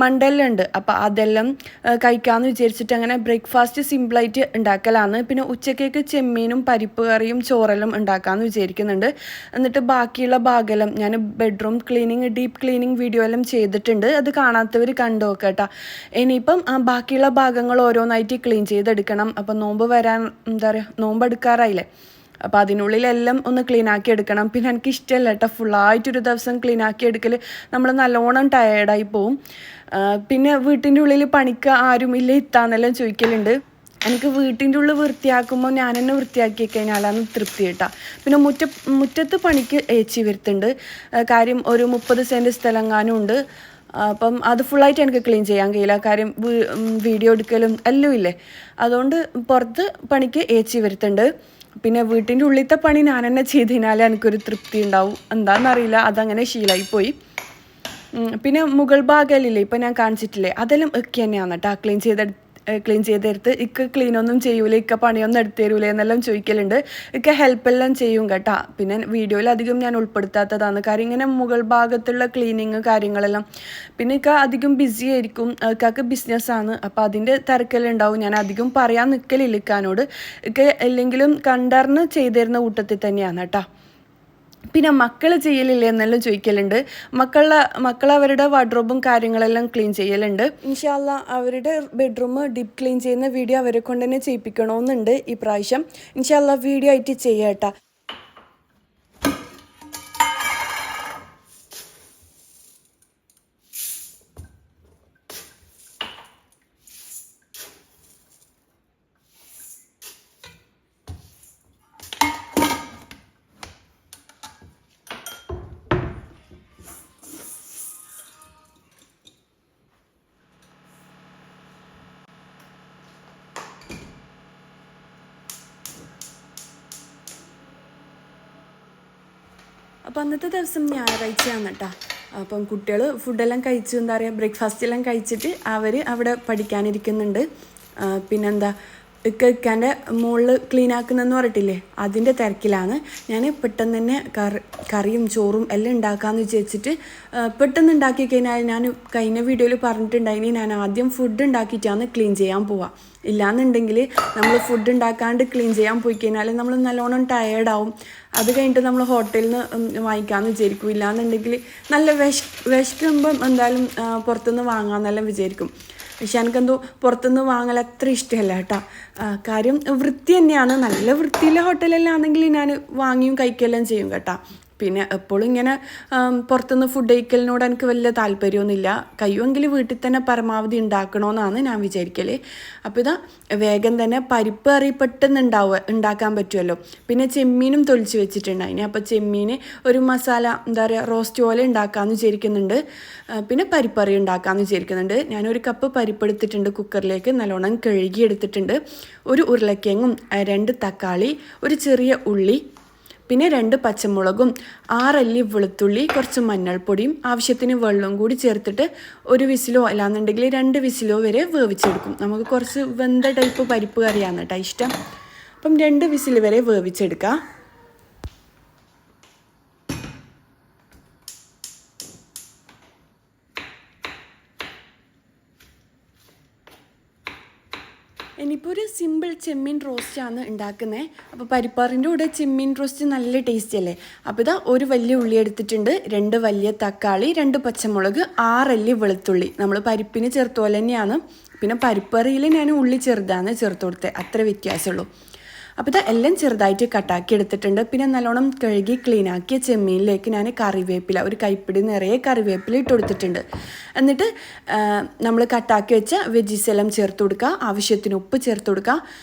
മണ്ടെല്ലാം ഉണ്ട്. അപ്പോൾ അതെല്ലാം കഴിക്കാമെന്ന് വിചാരിച്ചിട്ട് അങ്ങനെ ബ്രേക്ക്ഫാസ്റ്റ് സിമ്പിളായിട്ട് ഉണ്ടാക്കലാണ്. പിന്നെ ഉച്ചക്കേക്ക് ചെമ്മീനും പരിപ്പ് കറിയും ചോറെല്ലാം ഉണ്ടാക്കാമെന്ന് വിചാരിക്കുന്നുണ്ട്. എന്നിട്ട് ബാക്കിയുള്ള ഭാഗമെല്ലാം ഞാൻ bedroom cleaning deep cleaning video എല്ലാം ചെയ്തിട്ടുണ്ട്, അത് കാണാത്തവർ കണ്ടു നോക്കട്ടോ. ഇനിയിപ്പം ബാക്കിയുള്ള ഭാഗങ്ങൾ ഓരോന്നായിട്ട് ക്ലീൻ ചെയ്തെടുക്കണം. അപ്പം നോമ്പ് വരാൻ നോമ്പ് എടുക്കാറായില്ലേ, അപ്പോൾ അതിനുള്ളിലെല്ലാം ഒന്ന് ക്ലീൻ ആക്കി എടുക്കണം. പിന്നെ എനിക്ക് ഇഷ്ടമല്ല കേട്ടോ ഫുള്ളായിട്ടൊരു ദിവസം ക്ലീൻ ആക്കി എടുക്കൽ, നമ്മൾ നല്ലോണം ടയേർഡായി പോവും. പിന്നെ വീട്ടിൻ്റെ ഉള്ളിൽ പണിക്ക് ആരും ഇല്ല ഇത്താന്നെല്ലാം ചോദിക്കലുണ്ട്. എനിക്ക് വീട്ടിൻ്റെ ഉള്ളിൽ വൃത്തിയാക്കുമ്പോൾ ഞാൻ തന്നെ വൃത്തിയാക്കി കഴിഞ്ഞാലാണ് തൃപ്തി കിട്ടുക. പിന്നെ മുറ്റത്ത് പണിക്ക് ഏച്ചി വരുത്തുണ്ട്. കാര്യം ഒരു 30 സെൻറ്റ് സ്ഥലങ്ങാനും ഉണ്ട്. അപ്പം അത് ഫുള്ളായിട്ട് എനിക്ക് ക്ലീൻ ചെയ്യാൻ കഴിയില്ല, കാര്യം വീഡിയോ എടുക്കലും എല്ലാം ഇല്ലേ. അതുകൊണ്ട് പുറത്ത് പണിക്ക് ഏച്ചി വരുത്തുണ്ട്. പിന്നെ വീട്ടിൻ്റെ ഉള്ളിലത്തെ പണി ഞാൻ തന്നെ ചെയ്ത് കഴിഞ്ഞാൽ എനിക്കൊരു തൃപ്തി ഉണ്ടാവും, എന്താണെന്നറിയില്ല, അതങ്ങനെ ശീലമായിപ്പോയി. പിന്നെ മുകൾ ഭാഗമില്ലേ ഇപ്പം ഞാൻ കാണിച്ചിട്ടില്ലേ, അതെല്ലാം ഒക്കെ തന്നെയാണ് കേട്ടോ ക്ലീൻ ചെയ്തെടുത്ത്. ക്ലീനൊന്നും ചെയ്യൂലേ, പണിയൊന്നും എടുത്തു തരൂലേ എന്നെല്ലാം ചോദിക്കലുണ്ട്. ഹെൽപ്പെല്ലാം ചെയ്യും കേട്ടോ. പിന്നെ വീഡിയോയിൽ അധികം ഞാൻ ഉൾപ്പെടുത്താത്തതാണ്, കാര്യം ഇങ്ങനെ മുകൾ ഭാഗത്തുള്ള ക്ലീനിങ് കാര്യങ്ങളെല്ലാം. പിന്നെ അധികം ബിസി ആയിരിക്കും, ബിസിനസ്സാണ്. അപ്പോൾ അതിൻ്റെ തിരക്കെല്ലാം ഞാൻ അധികം പറയാൻ നിൽക്കലില്ല ഇക്കാനോട്. എല്ലെങ്കിലും കണ്ടറിഞ്ഞ് ചെയ്തിരുന്ന കൂട്ടത്തിൽ തന്നെയാണ് കേട്ടോ. പിന്നെ മക്കൾ ചെയ്യലില്ലേ എന്നെല്ലാം ചോദിക്കലുണ്ട്. മക്കൾ അവരുടെ വാർഡ്രോബും കാര്യങ്ങളെല്ലാം ക്ലീൻ ചെയ്യലുണ്ട്. ഇൻഷാ അല്ലാ അവരുടെ ബെഡ്റൂം ഡീപ്പ് ക്ലീൻ ചെയ്യുന്ന വീഡിയോ അവരെ കൊണ്ട് തന്നെ ചെയ്യിപ്പിക്കണമെന്നുണ്ട് ഈ പ്രാവശ്യം. ഇൻഷാ അല്ലാ വീഡിയോ ആയിട്ട് ചെയ്യാം കേട്ടോ. അപ്പോൾ അന്നത്തെ ദിവസം ഞായറാഴ്ചയാണ് കേട്ടോ. അപ്പം കുട്ടികൾ ഫുഡെല്ലാം കഴിച്ച് എന്താ പറയുക ബ്രേക്ക്ഫാസ്റ്റ് എല്ലാം കഴിച്ചിട്ട് അവർ അവിടെ പഠിക്കാനിരിക്കുന്നുണ്ട്. പിന്നെന്താ ഇക്കാൻ്റെ മുകളിൽ ക്ലീൻ ആക്കുന്നതെന്ന് പറഞ്ഞിട്ടില്ലേ, അതിൻ്റെ തിരക്കിലാണ്. ഞാൻ പെട്ടെന്ന് തന്നെ കറിയും ചോറും എല്ലാം ഉണ്ടാക്കാമെന്ന് വിചാരിച്ചിട്ട് പെട്ടെന്ന് ഉണ്ടാക്കി കഴിഞ്ഞാൽ ഞാൻ കഴിഞ്ഞ വീഡിയോയിൽ പറഞ്ഞിട്ടുണ്ടായിനി ഞാൻ ആദ്യം ഫുഡ് ഉണ്ടാക്കിയിട്ടാണ് ക്ലീൻ ചെയ്യാൻ പോവുക. ഇല്ലയെന്നുണ്ടെങ്കിൽ നമ്മൾ ഫുഡ് ഉണ്ടാക്കാണ്ട് ക്ലീൻ ചെയ്യാൻ പോയി കഴിഞ്ഞാൽ നമ്മൾ നല്ലോണം ടയേർഡാവും. അത് കഴിഞ്ഞിട്ട് നമ്മൾ ഹോട്ടലിൽ നിന്ന് വാങ്ങിക്കാമെന്ന് വിചാരിക്കും. ഇല്ലയെന്നുണ്ടെങ്കിൽ നല്ല വിശക്കുമ്പം എന്തായാലും പുറത്തുനിന്ന് വാങ്ങാമെന്നെല്ലാം വിചാരിക്കും. പക്ഷെ എനിക്കെന്തോ പുറത്തുനിന്ന് വാങ്ങൽ അത്ര ഇഷ്ടമല്ല കേട്ടോ. കാര്യം വൃത്തി തന്നെയാണ്. നല്ല വൃത്തിയിലെ ഹോട്ടലെല്ലാം ആണെങ്കിൽ ഞാൻ വാങ്ങിയും കഴിക്കുകയെല്ലാം ചെയ്യും കേട്ടോ. പിന്നെ എപ്പോഴും ഇങ്ങനെ പുറത്തുനിന്ന് ഫുഡ് കഴിക്കലിനോട് എനിക്ക് വലിയ താല്പര്യമൊന്നുമില്ല. കഴിയുമെങ്കിൽ വീട്ടിൽ തന്നെ പരമാവധി ഉണ്ടാക്കണമെന്നാണ് ഞാൻ വിചാരിക്കൽ. അപ്പോൾ ഇതാ വേഗം തന്നെ പരിപ്പ് കറി പെട്ടെന്ന് ഉണ്ടാക്കാൻ പറ്റുമല്ലോ. പിന്നെ ചെമ്മീനും തൊലിച്ച് വെച്ചിട്ടുണ്ടായിന്. അപ്പോൾ ചെമ്മീൻ ഒരു മസാല എന്താ പറയുക റോസ്റ്റ് പോലെ ഉണ്ടാക്കാമെന്ന് വിചാരിക്കുന്നുണ്ട്. പിന്നെ പരിപ്പ് കറി ഉണ്ടാക്കാമെന്ന് വിചാരിക്കുന്നുണ്ട്. ഞാനൊരു കപ്പ് പരിപ്പ് എടുത്തിട്ടുണ്ട്, കുക്കറിലേക്ക് നല്ലോണം കഴുകി എടുത്തിട്ടുണ്ട്. ഒരു ഉരുളക്കിഴങ്ങും 2 തക്കാളി, ഒരു ചെറിയ ഉള്ളി, പിന്നെ 2 പച്ചമുളകും 6 അല്ലി വെളുത്തുള്ളി, കുറച്ച് മഞ്ഞൾപ്പൊടിയും ആവശ്യത്തിന് വെള്ളവും കൂടി ചേർത്തിട്ട് ഒരു വിസിലോ അല്ലാന്നുണ്ടെങ്കിൽ 2 വിസിലോ വരെ വേവിച്ചെടുക്കും. നമുക്ക് കുറച്ച് വെന്ത ടൈപ്പ് പരിപ്പ് കറിയാണ് കേട്ടോ ഇഷ്ടം. അപ്പം 2 വിസിൽ വരെ വേവിച്ചെടുക്കാം. ഇനിയിപ്പോൾ ഒരു സിമ്പിൾ ചെമ്മീൻ റോസ്റ്റാണ് ഉണ്ടാക്കുന്നത്. അപ്പോൾ പരിപ്പാറിൻ്റെ കൂടെ ചെമ്മീൻ റോസ്റ്റ് നല്ല ടേസ്റ്റ് അല്ലേ. അപ്പോൾ ഇതാ ഒരു വലിയ ഉള്ളി എടുത്തിട്ടുണ്ട്, 2 വലിയ തക്കാളി, 2 പച്ചമുളക്, 6 അല്ലി വെളുത്തുള്ളി. നമ്മൾ പരിപ്പിന് ചേർത്ത പോലെ തന്നെയാണ്. പിന്നെ പരിപ്പറിയിൽ ഞാൻ ഉള്ളി ചെറുതാണ് ചേർത്ത് കൊടുത്തത്, അത്ര വ്യത്യാസമുള്ളൂ. അപ്പോൾ ഇത് എല്ലാം ചെറുതായിട്ട് കട്ടാക്കി എടുത്തിട്ടുണ്ട്. പിന്നെ നല്ലോണം കഴുകി ക്ലീനാക്കിയ ചെമ്മീനിലേക്ക് ഞാൻ കറിവേപ്പില, ഒരു കൈപ്പിടി നിറയെ കറിവേപ്പില ഇട്ട് കൊടുത്തിട്ടുണ്ട്. എന്നിട്ട് നമ്മൾ കട്ടാക്കി വെച്ച വെജീസ് എല്ലാം ചേർത്ത് കൊടുക്കുക, ആവശ്യത്തിന് ഉപ്പ് ചേർത്ത് കൊടുക്കുക.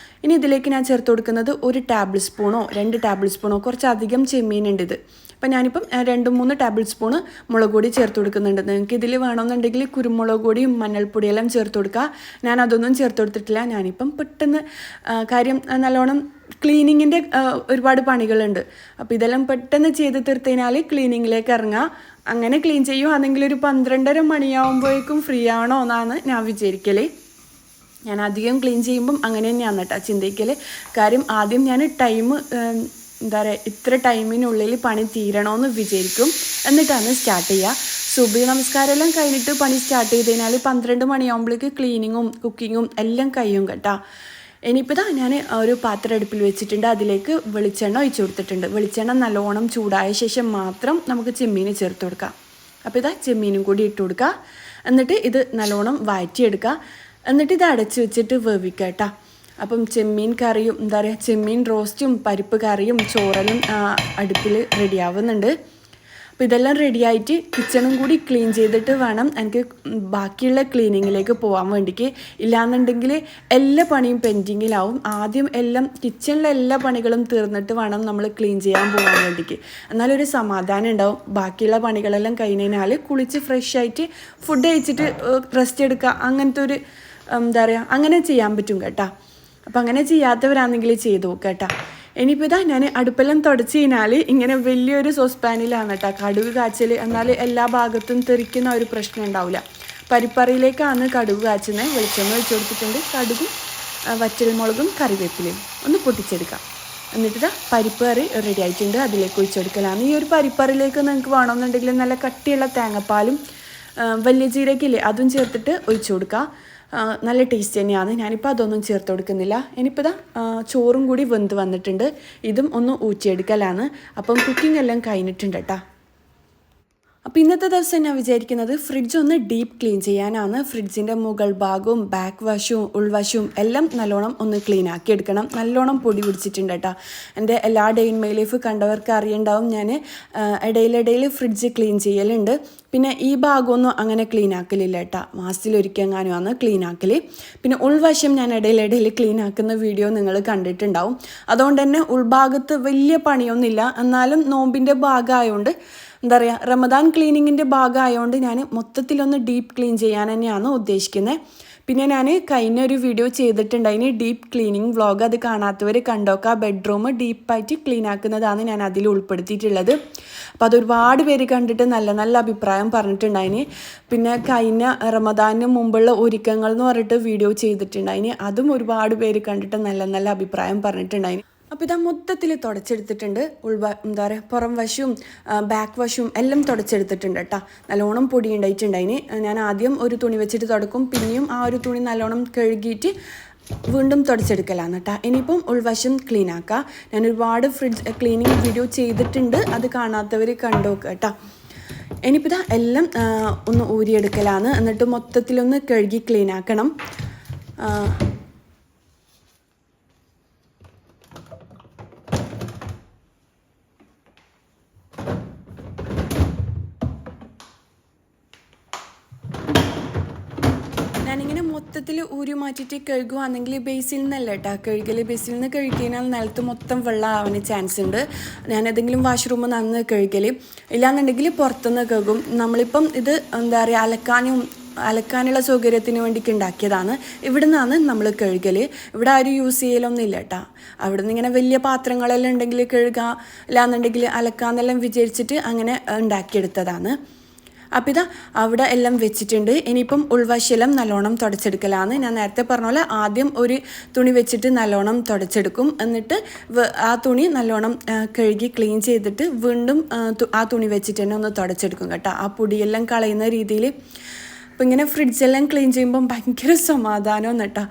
ഇനി ഇതിലേക്ക് ഞാൻ ചേർത്ത് കൊടുക്കുന്നത് 1 ടേബിൾ സ്പൂണോ 2 ടേബിൾ സ്പൂണോ, കുറച്ചധികം ചെമ്മീനുണ്ട് ഇത്. അപ്പം ഞാനിപ്പം 2-3 ടേബിൾ സ്പൂണ് മുളക് പൊടി ചേർത്ത് കൊടുക്കുന്നുണ്ട്. നിങ്ങൾക്ക് ഇതിൽ വേണമെന്നുണ്ടെങ്കിൽ കുരുമുളക് പൊടിയും മഞ്ഞൾപ്പൊടിയെല്ലാം ചേർത്ത് കൊടുക്കുക. ഞാൻ അതൊന്നും ചേർത്ത് കൊടുത്തിട്ടില്ല. ഞാനിപ്പം പെട്ടെന്ന് കാര്യം നല്ലോണം ക്ലീനിങ്ങിൻ്റെ ഒരുപാട് പണികളുണ്ട്. അപ്പോൾ ഇതെല്ലാം പെട്ടെന്ന് ചെയ്ത് തീർത്തതിനാൽ ക്ലീനിങ്ങിലേക്ക് ഇറങ്ങുക. അങ്ങനെ ക്ലീൻ ചെയ്യുകയാണെങ്കിൽ ഒരു 12:30 മണിയാകുമ്പോഴേക്കും ഫ്രീ ആണോ എന്നാണ് ഞാൻ വിചാരിക്കൽ. ഞാൻ അധികം ക്ലീൻ ചെയ്യുമ്പം അങ്ങനെ തന്നെയാണ് കേട്ടോ ചിന്തിക്കൽ. കാര്യം ആദ്യം ഞാൻ എന്താ പറയുക ഇത്ര ടൈമിനുള്ളിൽ പണി തീരണമെന്ന് വിചാരിക്കും, എന്നിട്ടാണ് സ്റ്റാർട്ട് ചെയ്യുക. സുബഹി നമസ്കാരമെല്ലാം കഴിഞ്ഞിട്ട് പണി സ്റ്റാർട്ട് ചെയ്ത് കഴിഞ്ഞാൽ 12 മണിയാകുമ്പോഴേക്ക് ക്ലീനിങ്ങും കുക്കിങ്ങും എല്ലാം കഴിയും കേട്ടോ. ഇനിയിപ്പോൾ ഇതാ ഞാൻ ഒരു പാത്രം അടുപ്പിൽ വെച്ചിട്ടുണ്ട്, അതിലേക്ക് വെളിച്ചെണ്ണ ഒഴിച്ചു കൊടുത്തിട്ടുണ്ട്. വെളിച്ചെണ്ണ നല്ലോണം ചൂടായ ശേഷം മാത്രം നമുക്ക് ചെമ്മീൻ ചേർത്ത് കൊടുക്കാം. അപ്പോൾ ഇതാ ചെമ്മീനും കൂടി ഇട്ട് കൊടുക്കുക. എന്നിട്ട് ഇത് നല്ലോണം വഴറ്റിയെടുക്കുക. എന്നിട്ട് ഇത് അടച്ച് വെച്ചിട്ട് വേവിക്കുക കേട്ടോ. അപ്പം ചെമ്മീൻ കറിയും എന്താ പറയുക ചെമ്മീൻ റോസ്റ്റും പരിപ്പ് കറിയും ചോറലും അടുപ്പിൽ റെഡിയാവുന്നുണ്ട്. അപ്പോൾ ഇതെല്ലാം റെഡിയായിട്ട് കിച്ചണും കൂടി ക്ലീൻ ചെയ്തിട്ട് വേണം എനിക്ക് ബാക്കിയുള്ള ക്ലീനിങ്ങിലേക്ക് പോകാൻ വേണ്ടിക്ക്. ഇല്ലാന്നുണ്ടെങ്കിൽ എല്ലാ പണിയും പെൻഡിങ്ങിലാവും. ആദ്യം കിച്ചണിലെ എല്ലാ പണികളും തീർന്നിട്ട് വേണം നമ്മൾ ക്ലീൻ ചെയ്യാൻ പോകാൻ വേണ്ടിക്ക്. എന്നാലൊരു സമാധാനം ഉണ്ടാവും. ബാക്കിയുള്ള പണികളെല്ലാം കഴിഞ്ഞാൽ കുളിച്ച് ഫ്രഷ് ആയിട്ട് ഫുഡ് കഴിച്ചിട്ട് റെസ്റ്റ് എടുക്കുക, അങ്ങനത്തെ ഒരു എന്താ പറയുക അങ്ങനെ ചെയ്യാൻ പറ്റും കേട്ടോ. അപ്പം അങ്ങനെ ചെയ്യാത്തവരാണെങ്കിൽ ചെയ്തു നോക്കുക കേട്ടോ. ഇനിയിപ്പോൾ ഇതാ ഞാൻ അടുപ്പെല്ലാം തുടച്ച് കഴിഞ്ഞാൽ ഇങ്ങനെ വലിയൊരു സോസ് പാനിലാണ് കേട്ടോ കടുക് കാച്ചൽ. എന്നാൽ എല്ലാ ഭാഗത്തും തെറിക്കുന്ന ഒരു പ്രശ്നം ഉണ്ടാവില്ല. പരിപ്പറിയിലേക്കാണ് കടുക് കാച്ചുന്നത്. വെളിച്ചെണ്ണ ഒഴിച്ച് കൊടുത്തിട്ടുണ്ട്. കടുകും വറ്റൽമുളകും കറിവേപ്പിലയും ഒന്ന് പൊട്ടിച്ചെടുക്കാം. എന്നിട്ട് ഇതാ പരിപ്പ് കറി റെഡി ആയിട്ടുണ്ട്, അതിലേക്ക് ഒഴിച്ചെടുക്കലാണ്. ഈ ഒരു പരിപ്പറിയിലേക്ക് നിങ്ങൾക്ക് വേണമെന്നുണ്ടെങ്കിൽ നല്ല കട്ടിയുള്ള തേങ്ങാപ്പാലും വലിയ ജീരകയില്ലേ അതും ചേർത്തിട്ട് ഒഴിച്ചു കൊടുക്കുക. നല്ല ടേസ്റ്റ് തന്നെയാണ്. ഞാനിപ്പോൾ അതൊന്നും ചേർത്ത് കൊടുക്കുന്നില്ല. ഇനിയിപ്പോൾ ഇതാ ചോറും കൂടി വെന്ത് വന്നിട്ടുണ്ട്. ഇതും ഒന്ന് ഊറ്റിയെടുക്കലാണ്. അപ്പം കുക്കിംഗ് എല്ലാം കഴിഞ്ഞിട്ടുണ്ട് കേട്ടോ. അപ്പോൾ ഇന്നത്തെ ദിവസം ഞാൻ വിചാരിക്കുന്നത് ഫ്രിഡ്ജ് ഒന്ന് ഡീപ്പ് ക്ലീൻ ചെയ്യാനാണ്. ഫ്രിഡ്ജിൻ്റെ മുകൾ ഭാഗവും ബാക്ക് വശവും ഉൾവശവും എല്ലാം നല്ലോണം ഒന്ന് ക്ലീൻ ആക്കി എടുക്കണം. നല്ലോണം പൊടി പിടിച്ചിട്ടുണ്ട് കേട്ടോ. എൻ്റെ എല്ലാ ഡേ ഇൻ മൈ ലൈഫ് കണ്ടവർക്ക് അറിയണ്ടാവും, ഞാൻ ഇടയിലിടയിൽ ഫ്രിഡ്ജ് ക്ലീൻ ചെയ്യലുണ്ട്. പിന്നെ ഈ ഭാഗമൊന്നും അങ്ങനെ ക്ലീൻ ആക്കലില്ല കേട്ടോ, മാസത്തിലൊരിക്കലെങ്ങാനുമാണ് ക്ലീൻ ആക്കൽ. പിന്നെ ഉൾവശം ഞാൻ ഇടയിലിടയിൽ ക്ലീൻ ആക്കുന്ന വീഡിയോ നിങ്ങൾ കണ്ടിട്ടുണ്ടാവും. അതുകൊണ്ട് തന്നെ ഉൾഭാഗത്ത് വലിയ പണിയൊന്നുമില്ല. എന്നാലും നോമ്പിൻ്റെ ഭാഗമായതുകൊണ്ട് എന്താ പറയുക റമദാൻ ക്ലീനിങ്ങിൻ്റെ ഭാഗമായതുകൊണ്ട് ഞാൻ മൊത്തത്തിലൊന്ന് ഡീപ്പ് ക്ലീൻ ചെയ്യാൻ തന്നെയാണ് ഉദ്ദേശിക്കുന്നത്. പിന്നെ ഞാൻ കഴിഞ്ഞ ഒരു വീഡിയോ ചെയ്തിട്ടുണ്ടായിന് ഡീപ്പ് ക്ലീനിങ് വ്ളോഗ്. അത് കാണാത്തവർ കണ്ടോക്കാം. ബെഡ്റൂം ഡീപ്പായിട്ട് ക്ലീൻ ആക്കുന്നതാണ് ഞാൻ അതിൽ ഉൾപ്പെടുത്തിയിട്ടുള്ളത്. അപ്പോൾ അതൊരുപാട് പേര് കണ്ടിട്ട് നല്ല നല്ല അഭിപ്രായം പറഞ്ഞിട്ടുണ്ടായിന്. പിന്നെ കഴിഞ്ഞ റമദാനിന് മുമ്പുള്ള ഒരുക്കങ്ങൾ എന്ന് പറഞ്ഞിട്ട് വീഡിയോ ചെയ്തിട്ടുണ്ടായിന്. അതും ഒരുപാട് പേര് കണ്ടിട്ട് നല്ല നല്ല അഭിപ്രായം പറഞ്ഞിട്ടുണ്ടായിന്. അപ്പോൾ ഇതാ മൊത്തത്തിൽ തുടച്ചെടുത്തിട്ടുണ്ട്. എന്താ പറയുക, പുറം വശവും ബാക്ക് വശവും എല്ലാം തുടച്ചെടുത്തിട്ടുണ്ട് കേട്ടോ. നല്ലോണം പൊടി ഉണ്ടായിട്ടുണ്ടായിന്. ഞാൻ ആദ്യം ഒരു തുണി വെച്ചിട്ട് തുടക്കും, പിന്നെയും ആ ഒരു തുണി നല്ലോണം കഴുകിയിട്ട് വീണ്ടും തുടച്ചെടുക്കലാണ് കേട്ടോ. ഇനിയിപ്പം ഉൾവശം ക്ലീൻ ആക്കാം. ഞാൻ ഒരുപാട് ഫ്രിഡ്ജ് ക്ലീനിങ് വീഡിയോ ചെയ്തിട്ടുണ്ട്, അത് കാണാത്തവർ കണ്ടോക്കുക കേട്ടോ. ഇനിയിപ്പോൾ ഇതാ എല്ലാം ഒന്ന് ഊരിയെടുക്കലാണ്. എന്നിട്ട് മൊത്തത്തിലൊന്ന് കഴുകി ക്ലീൻ ആക്കണം. ഞാനിങ്ങനെ മൊത്തത്തിൽ ഊരി മാറ്റിയിട്ട് കഴുകുകയാണെങ്കിൽ ബേസിൽ നിന്നല്ല കേട്ടോ കഴുകൽ. ബേസിൽ നിന്ന് കഴുകിയാൽ നിലത്ത് മൊത്തം വെള്ളം ആവാൻ ചാൻസ് ഉണ്ട്. ഞാൻ ഏതെങ്കിലും വാഷ്റൂം നന്ന് കഴുകൽ, ഇല്ലാന്നുണ്ടെങ്കിൽ പുറത്തുനിന്ന് കഴുകും. നമ്മളിപ്പം ഇത് എന്താ പറയുക, അലക്കാനുള്ള സൗകര്യത്തിന് വേണ്ടിയിട്ട് ഉണ്ടാക്കിയതാണ്. ഇവിടെ നിന്നാണ് നമ്മൾ കഴുകൽ. ഇവിടെ ആരും യൂസ് ചെയ്യലൊന്നും ഇല്ല കേട്ടോ. അവിടെ നിന്ന് ഇങ്ങനെ വലിയ പാത്രങ്ങളെല്ലാം ഉണ്ടെങ്കിൽ കഴുകുക, ഇല്ലാന്നുണ്ടെങ്കിൽ അലക്കാന്നെല്ലാം വിചാരിച്ചിട്ട് അങ്ങനെ ഉണ്ടാക്കിയെടുത്തതാണ്. അപ്പോൾ ഇതാ അവിടെ എല്ലാം വെച്ചിട്ടുണ്ട്. ഇനിയിപ്പം ഉൾവശമെല്ലാം നല്ലോണം തുടച്ചെടുക്കലാണ്. ഞാൻ നേരത്തെ പറഞ്ഞ പോലെ ആദ്യം ഒരു തുണി വെച്ചിട്ട് നല്ലോണം തുടച്ചെടുക്കും. എന്നിട്ട് ആ തുണി നല്ലോണം കഴുകി ക്ലീൻ ചെയ്തിട്ട് വീണ്ടും ആ തുണി വെച്ചിട്ട് തന്നെ ഒന്ന് തുടച്ചെടുക്കും കേട്ടോ, ആ പൊടിയെല്ലാം കളയുന്ന രീതിയിൽ. അപ്പോൾ ഇങ്ങനെ ഫ്രിഡ്ജെല്ലാം ക്ലീൻ ചെയ്യുമ്പം ഭയങ്കര സമാധാനമാണ് കേട്ടോ.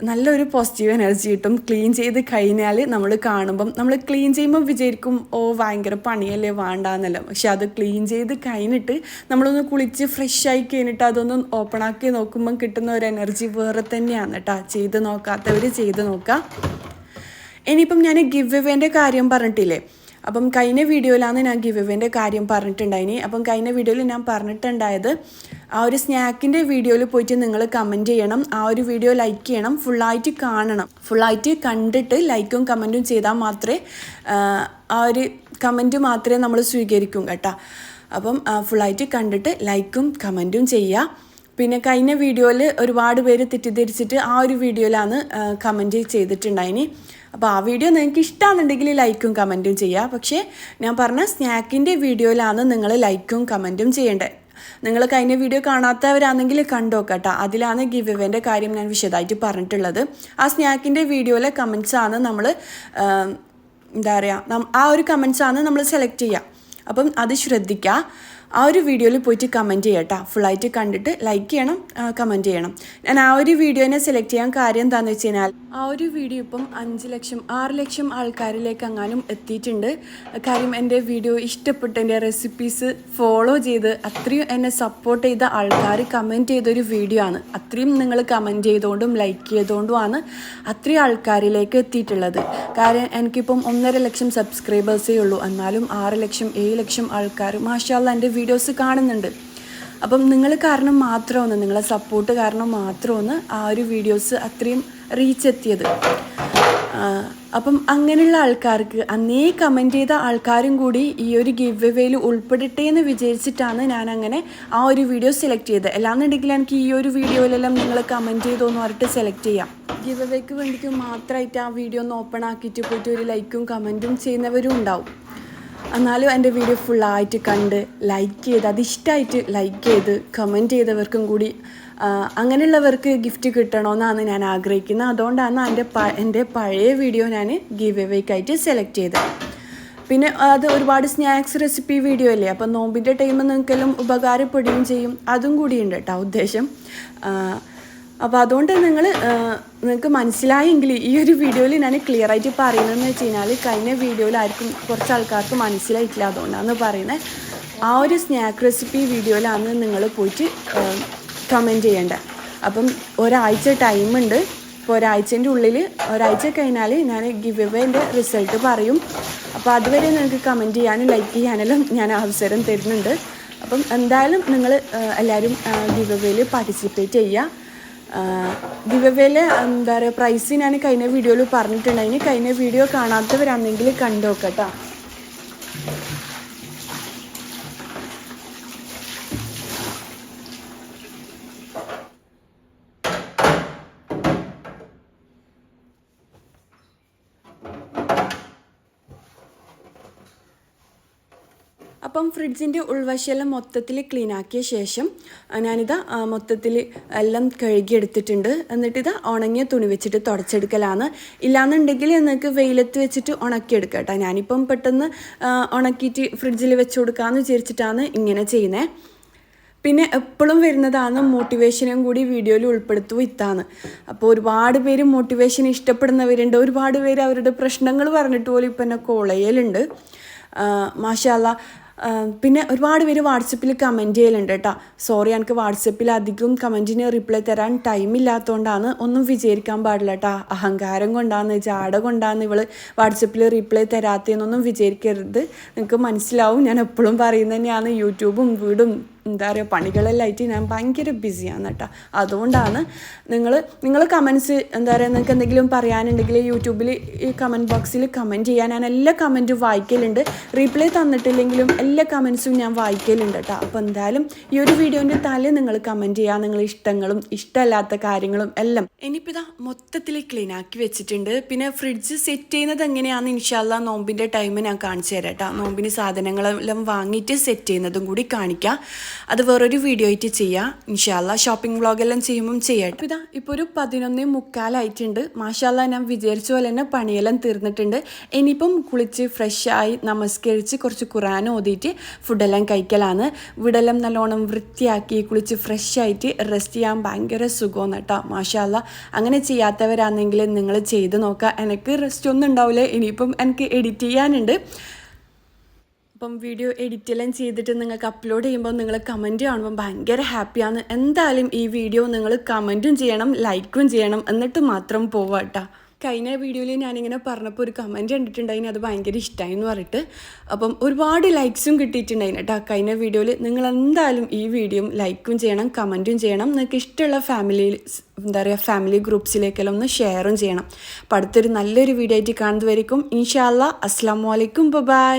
നല്ലൊരു പോസിറ്റീവ് എനർജി കിട്ടും. ക്ലീൻ ചെയ്ത് കഴിഞ്ഞാൽ നമ്മൾ കാണുമ്പം, നമ്മൾ ക്ലീൻ ചെയ്യുമ്പം വിചാരിക്കും ഓ ഭയങ്കര പണിയല്ലേ വേണ്ടാന്നല്ല. പക്ഷെ അത് ക്ലീൻ ചെയ്ത് കഴിഞ്ഞിട്ട് നമ്മളൊന്ന് കുളിച്ച് ഫ്രഷായി കഴിഞ്ഞിട്ട് അതൊന്ന് ഓപ്പൺ ആക്കി നോക്കുമ്പം കിട്ടുന്ന ഒരു എനർജി വേറെ തന്നെയാണ് കേട്ടോ. ചെയ്ത് നോക്കാത്തവർ ചെയ്ത് നോക്കാം. ഇനിയിപ്പം ഞാൻ ഗിവ് എവേൻ്റെ കാര്യം പറഞ്ഞിട്ടില്ലേ, അപ്പം കഴിഞ്ഞ വീഡിയോയിലാണ് ഞാൻ ഗിവ് എവേൻ്റെ കാര്യം പറഞ്ഞിട്ടുണ്ടായിനി. അപ്പം കഴിഞ്ഞ വീഡിയോയിൽ ഞാൻ പറഞ്ഞിട്ടുണ്ടായത് ആ ഒരു സ്നാക്കിൻ്റെ വീഡിയോയിൽ പോയിട്ട് നിങ്ങൾ കമൻറ്റ് ചെയ്യണം, ആ ഒരു വീഡിയോ ലൈക്ക് ചെയ്യണം, ഫുള്ളായിട്ട് കാണണം. ഫുള്ളായിട്ട് കണ്ടിട്ട് ലൈക്കും കമൻറ്റും ചെയ്താൽ മാത്രമേ ആ ഒരു കമൻറ്റ് മാത്രമേ നമ്മൾ സ്വീകരിക്കും കേട്ടോ. അപ്പം ഫുള്ളായിട്ട് കണ്ടിട്ട് ലൈക്കും കമൻറ്റും ചെയ്യുക. പിന്നെ കഴിഞ്ഞ വീഡിയോയിൽ ഒരുപാട് പേര് തെറ്റിദ്ധരിച്ചിട്ട് ആ ഒരു വീഡിയോയിലാണ് കമൻറ്റ് ചെയ്തിട്ടുണ്ടായിനി. അപ്പോൾ ആ വീഡിയോ നിങ്ങൾക്ക് ഇഷ്ടമാണെന്നുണ്ടെങ്കിൽ ലൈക്കും കമൻറ്റും ചെയ്യുക. പക്ഷേ ഞാൻ പറഞ്ഞ സ്നാക്കിൻ്റെ വീഡിയോയിലാണ് നിങ്ങൾ ലൈക്കും കമൻറ്റും ചെയ്യേണ്ടത്. നിങ്ങൾ കഴിഞ്ഞ വീഡിയോ കാണാത്തവരാണെങ്കിൽ കണ്ടോക്കട്ടോ, അതിലാണ് ഗിവ് എവേൻ്റെ കാര്യം ഞാൻ വിശദമായിട്ട് പറഞ്ഞിട്ടുള്ളത്. ആ സ്നാക്കിൻ്റെ വീഡിയോയിലെ കമൻറ്റ്സാണ് നമ്മൾ എന്താ പറയുക, ആ ഒരു കമൻറ്റ്സാണ് നമ്മൾ സെലക്ട് ചെയ്യുക. അപ്പം അത് ശ്രദ്ധിക്കുക. ആ ഒരു വീഡിയോയിൽ പോയിട്ട് കമൻറ്റ് ചെയ്യട്ടോ, ഫുള്ളായിട്ട് കണ്ടിട്ട് ലൈക്ക് ചെയ്യണം, കമൻറ്റ് ചെയ്യണം. ഞാൻ ആ ഒരു വീഡിയോനെ സെലക്ട് ചെയ്യാൻ കാര്യം എന്താണെന്ന് വെച്ച് കഴിഞ്ഞാൽ ആ ഒരു വീഡിയോ ഇപ്പം 5 ലക്ഷം 6 ലക്ഷം ആൾക്കാരിലേക്ക് എങ്ങാനും എത്തിയിട്ടുണ്ട്. കാര്യം എൻ്റെ വീഡിയോ ഇഷ്ടപ്പെട്ട് എൻ്റെ റെസിപ്പീസ് ഫോളോ ചെയ്ത് അത്രയും എന്നെ സപ്പോർട്ട് ചെയ്ത ആൾക്കാർ കമൻറ്റ് ചെയ്തൊരു വീഡിയോ ആണ്. അത്രയും നിങ്ങൾ കമൻറ്റ് ചെയ്തുകൊണ്ടും ലൈക്ക് ചെയ്തുകൊണ്ടുമാണ് അത്രയും ആൾക്കാരിലേക്ക് എത്തിയിട്ടുള്ളത്. കാരണം എനിക്കിപ്പം 1.5 ലക്ഷം സബ്സ്ക്രൈബേഴ്സേ ഉള്ളൂ, എന്നാലും 6 ലക്ഷം 7 ലക്ഷം ആൾക്കാർ മാഷാഅല്ലാഹ് എൻ്റെ വീഡിയോസ് കാണുന്നുണ്ട്. അപ്പം നിങ്ങൾ കാരണം മാത്രമാണ്, നിങ്ങളെ സപ്പോർട്ട് കാരണം മാത്രമാണ് ആ ഒരു വീഡിയോസ് അത്രയും റീച്ച് എത്തിയത്. അപ്പം അങ്ങനെയുള്ള ആൾക്കാർക്ക്, അന്നേ കമൻറ്റ് ചെയ്ത ആൾക്കാരും കൂടി ഈ ഒരു ഗിവ് എവേയിൽ ഉൾപ്പെടട്ടെ എന്ന് വിചാരിച്ചിട്ടാണ് ഞാൻ അങ്ങനെ ആ ഒരു വീഡിയോ സെലക്ട് ചെയ്തത്. അല്ലാന്നുണ്ടെങ്കിൽ എനിക്ക് ഈ ഒരു വീഡിയോയിലെല്ലാം നിങ്ങൾ കമൻറ്റ് ചെയ്തോന്ന് പറഞ്ഞിട്ട് സെലക്ട് ചെയ്യാം. ഗിവ് എവേക്ക് വേണ്ടിയിട്ട് മാത്രമായിട്ട് ആ വീഡിയോ ഒന്ന് ഓപ്പൺ ആക്കിയിട്ട് പോയിട്ട് ഒരു ലൈക്കും കമൻറ്റും ചെയ്യുന്നവരും ഉണ്ടാവും. എന്നാലും എൻ്റെ വീഡിയോ ഫുള്ളായിട്ട് കണ്ട് ലൈക്ക് ചെയ്ത്, അതിഷ്ടമായിട്ട് ലൈക്ക് ചെയ്ത് കമൻറ്റ് ചെയ്തവർക്കും കൂടി അങ്ങനെയുള്ളവർക്ക് ഗിഫ്റ്റ് കിട്ടണമെന്നാണ് ഞാൻ ആഗ്രഹിക്കുന്നത്. അതുകൊണ്ടാണ് എൻ്റെ പഴയ വീഡിയോ ഞാൻ ഗിവ് എവേക്കായിട്ട് സെലക്ട് ചെയ്തത്. പിന്നെ അത് ഒരുപാട് സ്നാക്സ് റെസിപ്പി വീഡിയോ അല്ലേ, അപ്പം നോമ്പിൻ്റെ ടൈമിൽ നിങ്ങൾക്കെല്ലാം ഉപകാരപ്പെടുകയും ചെയ്യും. അതും കൂടിയുണ്ട് കേട്ടോ ഉദ്ദേശം. അപ്പോൾ അതുകൊണ്ട് നിങ്ങൾക്ക് മനസ്സിലായെങ്കിൽ ഈ ഒരു വീഡിയോയിൽ ഞാൻ ക്ലിയർ ആയിട്ട് പറയുന്നതെന്ന് വെച്ച് കഴിഞ്ഞാൽ കഴിഞ്ഞ വീഡിയോയിൽ ആർക്കും കുറച്ച് ആൾക്കാർക്ക് മനസ്സിലായിട്ടില്ല, അതുകൊണ്ടാണ് പറയുന്നത്. ആ ഒരു സ്നാക്ക് റെസിപ്പി വീഡിയോയിലാണ് നിങ്ങൾ പോയിട്ട് കമൻറ്റ് ചെയ്യേണ്ടത്. അപ്പം ഒരാഴ്ച ടൈമുണ്ട്. അപ്പോൾ ഒരാഴ്ച കഴിഞ്ഞാൽ ഞാൻ ഗിവ് എവേൻ്റെ റിസൾട്ട് പറയും. അപ്പോൾ അതുവരെ നിങ്ങൾക്ക് കമൻറ്റ് ചെയ്യാനും ലൈക്ക് ചെയ്യാനെല്ലാം ഞാൻ അവസരം തരുന്നുണ്ട്. അപ്പം എന്തായാലും നിങ്ങൾ എല്ലാവരും ഗിവ് എവേയിൽ പാർട്ടിസിപ്പേറ്റ് ചെയ്യുക. ഗിവ് എവേയിൽ എന്താ പറയുക, പ്രൈസ് ഞാൻ കഴിഞ്ഞ വീഡിയോയിൽ പറഞ്ഞിട്ടുണ്ടായിന്. കഴിഞ്ഞ വീഡിയോ കാണാത്തവരാണെങ്കിൽ കണ്ടോക്കട്ടോ. അപ്പം ഫ്രിഡ്ജിൻ്റെ ഉൾവശമെല്ലാം മൊത്തത്തിൽ ക്ലീൻ ആക്കിയ ശേഷം ഞാനിതാ മൊത്തത്തിൽ എല്ലാം കഴുകിയെടുത്തിട്ടുണ്ട്. എന്നിട്ടിതാ ഉണങ്ങിയ തുണി വെച്ചിട്ട് തുടച്ചെടുക്കലാണ്. ഇല്ലാന്നുണ്ടെങ്കിൽ നിങ്ങൾക്ക് വെയിലത്ത് വെച്ചിട്ട് ഉണക്കിയെടുക്കാം കേട്ടോ. ഞാനിപ്പം പെട്ടെന്ന് ഉണക്കിയിട്ട് ഫ്രിഡ്ജിൽ വെച്ച് കൊടുക്കാമെന്ന് വിചാരിച്ചിട്ടാണ് ഇങ്ങനെ ചെയ്യുന്നത്. പിന്നെ എപ്പോഴും വരുന്നതാണ് മോട്ടിവേഷനും കൂടി വീഡിയോയിൽ ഉൾപ്പെടുത്തും ഇത്താണ്. അപ്പോൾ ഒരുപാട് പേര് മോട്ടിവേഷൻ ഇഷ്ടപ്പെടുന്നവരുണ്ട്. ഒരുപാട് പേര് അവരുടെ പ്രശ്നങ്ങൾ പറഞ്ഞിട്ട് പോലും ഇപ്പം എന്നെ കോൾ ചെയ്യലുണ്ട്. മാഷാ അല്ലാ. പിന്നെ ഒരുപാട് പേര് വാട്സപ്പിൽ കമൻറ്റ് ചെയ്യലുണ്ട് കേട്ടോ. സോറി, എനിക്ക് വാട്സപ്പിൽ അധികം കമൻറ്റിന് റിപ്ലൈ തരാൻ ടൈമില്ലാത്തതുകൊണ്ടാണ്. ഒന്നും വിചാരിക്കാൻ പാടില്ല കേട്ടോ. അഹങ്കാരം കൊണ്ടാണ്, ജാട കൊണ്ടാണ് ഇവൾ വാട്സപ്പിൽ റിപ്ലൈ തരാത്തതെന്നൊന്നും വിചാരിക്കരുത്. നിങ്ങൾക്ക് മനസ്സിലാവും. ഞാൻ എപ്പോഴും പറയുന്നത് തന്നെയാണ്, യൂട്യൂബും വീടും എന്താ പറയുക പണികളെല്ലാം ആയിട്ട് ഞാൻ ഭയങ്കര ബിസിയാണ് കേട്ടോ. അതുകൊണ്ടാണ് നിങ്ങൾ കമൻസ് എന്താ പറയുക, നിങ്ങൾക്ക് എന്തെങ്കിലും പറയാനുണ്ടെങ്കിൽ യൂട്യൂബിൽ ഈ കമൻറ്റ് ബോക്സിൽ കമൻറ്റ് ചെയ്യാൻ ഞാൻ എല്ലാ കമൻറ്റും വായിക്കലുണ്ട്. റീപ്ലൈ തന്നിട്ടില്ലെങ്കിലും എല്ലാ കമൻസും ഞാൻ വായിക്കലുണ്ട് കേട്ടോ. അപ്പോൾ എന്തായാലും ഈ ഒരു വീഡിയോൻ്റെ താഴെ നിങ്ങൾ കമൻറ്റ് ചെയ്യുക, നിങ്ങൾ ഇഷ്ടങ്ങളും ഇഷ്ടമല്ലാത്ത കാര്യങ്ങളും എല്ലാം. ഇനിയിപ്പോൾ ഇതാ മൊത്തത്തിൽ ക്ലീൻ ആക്കി വെച്ചിട്ടുണ്ട്. പിന്നെ ഫ്രിഡ്ജ് സെറ്റ് ചെയ്യുന്നത് എങ്ങനെയാണെന്ന് ഇൻഷാ അല്ലാ നോമ്പിൻ്റെ ടൈം ഞാൻ കാണിച്ചു തരാം കേട്ടോ. നോമ്പിന് സാധനങ്ങളെല്ലാം വാങ്ങിയിട്ട് സെറ്റ് ചെയ്യുന്നതും കൂടി കാണിക്കാം. അത് വേറൊരു വീഡിയോ ആയിട്ട് ചെയ്യാം ഇൻഷാ അല്ലാ. ഷോപ്പിംഗ് വ്ളോഗെല്ലാം ചെയ്യുമ്പം ചെയ്യാം. അപ്പോൾ ഇതാ ഇപ്പോൾ ഒരു 11:45 മാഷാ അല്ലാ. ഞാൻ വിചാരിച്ച പോലെ തന്നെ പണിയെല്ലാം തീർന്നിട്ടുണ്ട്. ഇനിയിപ്പം കുളിച്ച് ഫ്രഷായി നമസ്കരിച്ച് കുറച്ച് ഖുർആൻ ഓതിയിട്ട് ഫുഡെല്ലാം കഴിക്കലാണ്. വീടെല്ലാം നല്ലോണം വൃത്തിയാക്കി കുളിച്ച് ഫ്രഷായിട്ട് റെസ്റ്റ് ചെയ്യാൻ ഭയങ്കര സുഖമാണ് കേട്ടോ. മാഷാ അല്ലാ. അങ്ങനെ ചെയ്യാത്തവരാണെങ്കിൽ നിങ്ങൾ ചെയ്ത് നോക്കുക. എനിക്ക് റെസ്റ്റ് ഒന്നും ഉണ്ടാവില്ല. ഇനിയിപ്പം എനിക്ക് എഡിറ്റ് ചെയ്യാനുണ്ട്. അപ്പം വീഡിയോ എഡിറ്റെല്ലാം ചെയ്തിട്ട് നിങ്ങൾക്ക് അപ്ലോഡ് ചെയ്യുമ്പോൾ നിങ്ങൾ കമൻറ്റ് കാണുമ്പോൾ ഭയങ്കര ഹാപ്പിയാണ്. എന്തായാലും ഈ വീഡിയോ നിങ്ങൾ കമൻറ്റും ചെയ്യണം, ലൈക്കും ചെയ്യണം, എന്നിട്ട് മാത്രം പോവാം കേട്ടോ. കഴിഞ്ഞ വീഡിയോയിൽ ഞാനിങ്ങനെ പറഞ്ഞപ്പോൾ ഒരു കമൻറ്റ് കണ്ടിട്ടുണ്ടായിന്, അത് ഭയങ്കര ഇഷ്ടമായി എന്ന് പറഞ്ഞിട്ട്. അപ്പം ഒരുപാട് ലൈക്സും കിട്ടിയിട്ടുണ്ടായിന് കേട്ടോ കഴിഞ്ഞ വീഡിയോയിൽ. നിങ്ങൾ എന്തായാലും ഈ വീഡിയോ ലൈക്കും ചെയ്യണം, കമൻറ്റും ചെയ്യണം. നിങ്ങൾക്ക് ഇഷ്ടമുള്ള ഫാമിലി ഗ്രൂപ്പ്സിലേക്കെല്ലാം ഒന്ന് ഷെയറും ചെയ്യണം. അപ്പോൾ അടുത്തൊരു നല്ലൊരു വീഡിയോ ആയിട്ട് കാണുന്നതുവരെയും ഇൻഷാ അല്ലാ. അസ്സലാമു അലൈക്കും, ബൈ.